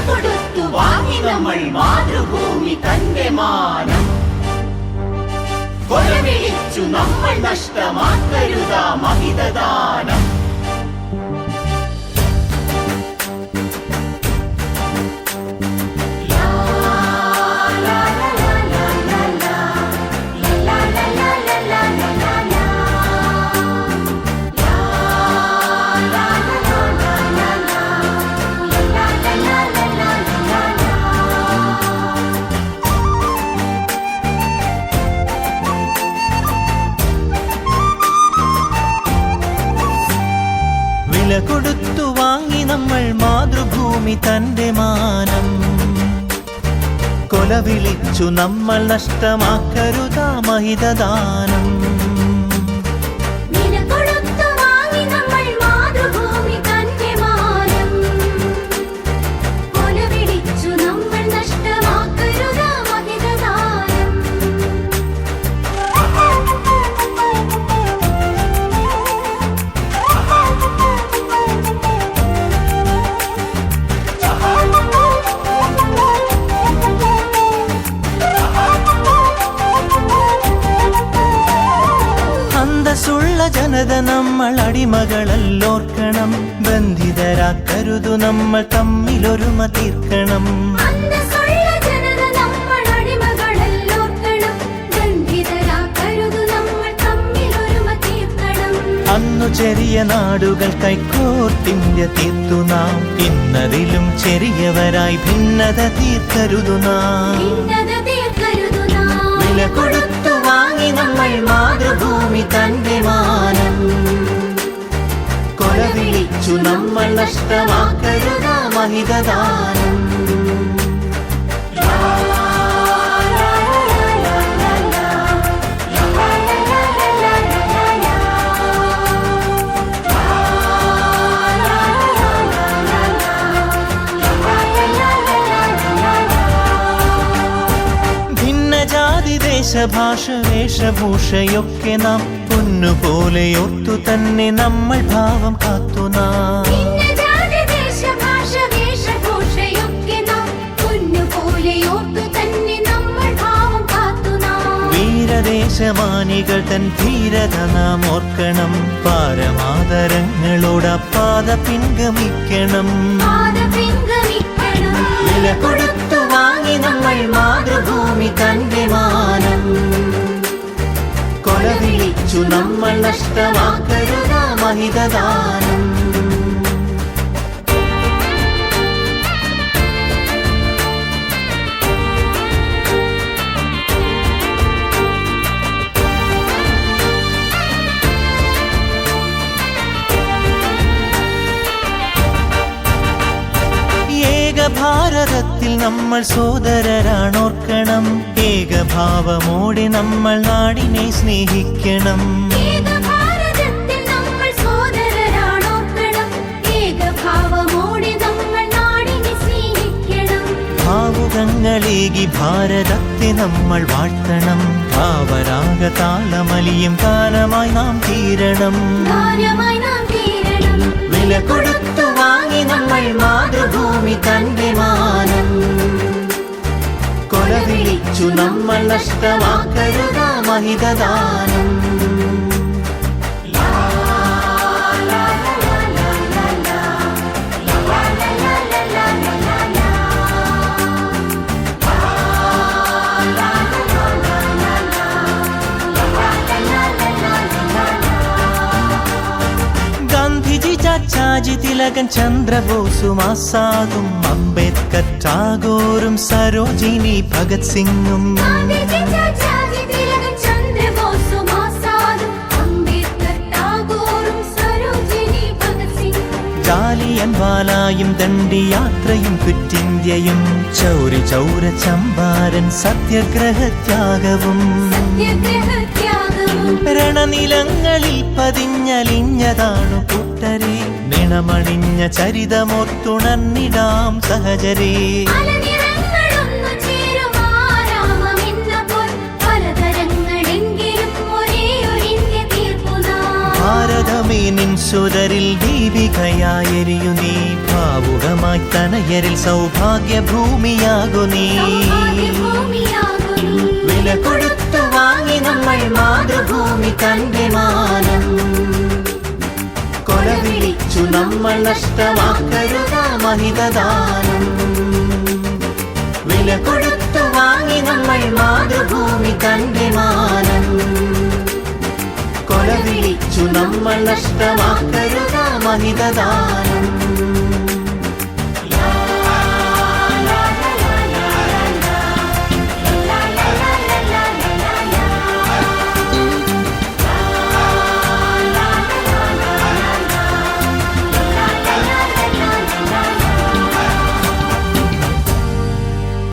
കൊടുത്തു വാങ്ങി നമ്മൾ മാതൃഭൂമി തന്റെ മാനം. കൊലവിളിച്ചു നമ്മൾ നഷ്ടമാക്കരുതാ മഹിതദാനം. വില കൊടുത്തു വാങ്ങി നമ്മൾ മാതൃഭൂമി തന്റെ മാനം. കൊലവിളിച്ചു നമ്മൾ നഷ്ടമാക്കരുതാ മഹിതദാനം. അന്തസ്സുള്ള ജനത നമ്മൾ അടിമകളല്ലോർക്കണം. ബന്ധിതരാക്കരുതു നമ്മൾ തമ്മിലൊരുമ തീർക്കണം. അന്നു ചെറിയ നാടുകൾ കൈക്കോർത്തിന്ത്യ തീർത്തു നാം. ഇന്നതിലും ചെറിയവരായി ഭിന്നത തീർക്കരുതു നാം. വില കൊടുത്തു വാങ്ങി നമ്മൾ മാതൃഭൂമി തന്റെ മാനം. കൊലവിളിച്ചു നമ്മൾ നഷ്ടമാക്കരുതാ മഹിതദാനം. ദേശഭാഷ വേഷഭൂഷയൊക്കെ നാം പൊന്നുപോലെയോർത്തു തന്നെ നമ്മൾ ഭാവം കാത്തു നാം. വീരദേശമാനികൾ തൻ ധീരത നാം ഓർക്കണം. പാരമാദരങ്ങളോട് പാത പിൻഗമിക്കണം. വില കൊടുത്തു വാങ്ങി നമ്മൾ മാതൃഭൂമി തന്റെ മാനം. കൊലവിളിച്ചു നമ്മൾ നഷ്ടമാക്കരുതാ മഹിതദാനം. ഭാരതത്തിൽ നമ്മൾ സോദരരാണോർക്കണം. ഏകഭാവമോടെ നമ്മൾ നാടിനെ സ്നേഹിക്കണം. ഭാവുകങ്ങളേകി ഭാരതത്തെ നമ്മൾ വാഴ്ത്തണം. ഭാവരാഗ താളമലിയും ഗാനമായി നാം തീരണം. വില കൊടുത്തു വാങ്ങി നമ്മൾ മാതൃഭൂമി തന്റെ മാനം. കൊലവിളിച്ചു നമ്മൾ നഷ്ടമാക്കരുതാ മഹിതദാനം. ചാച്ചാജി തിലകൻ ചന്ദ്രബോസും ആസാദും അംബേദ്കർ ടാഗോറും സരോജിനി ഭഗത് സിംഗും ജാലിയൻവാലായും ദണ്ഡിയാത്രയും ക്വിറ്റിന്ത്യയും ചൗരി ചൗര ചമ്പാരൻ സത്യഗ്രഹത്യാഗവും രണനിലങ്ങളിൽ പതിഞ്ഞലിഞ്ഞതാണു കൂട്ടരെ. നിണമണിഞ്ഞ ചരിതമോർത്തുണർന്നിടാം സഹചരേ. ഭാരതമേ നിൻ സുതരിൽ ദീപികയായെരിയു നീ ഭാവുകമായി തനയരിൽ സൗഭാഗ്യഭൂമിയാകു നീ വില കൊടുത്തു വാങ്ങി നമ്മൾ മാതൃഭൂമി തന്റെ മാനം കൊലവിളിച്ചു നമ്മൾ നഷ്ടമാക്കരുത മഹിതദാനം വില കൊടുത്തു വാങ്ങി നമ്മൾ മാതൃഭൂമി തന്റെ മാനം കൊലവിളിച്ചു നമ്മൾ നഷ്ടമാക്കരുത മഹിതദാനം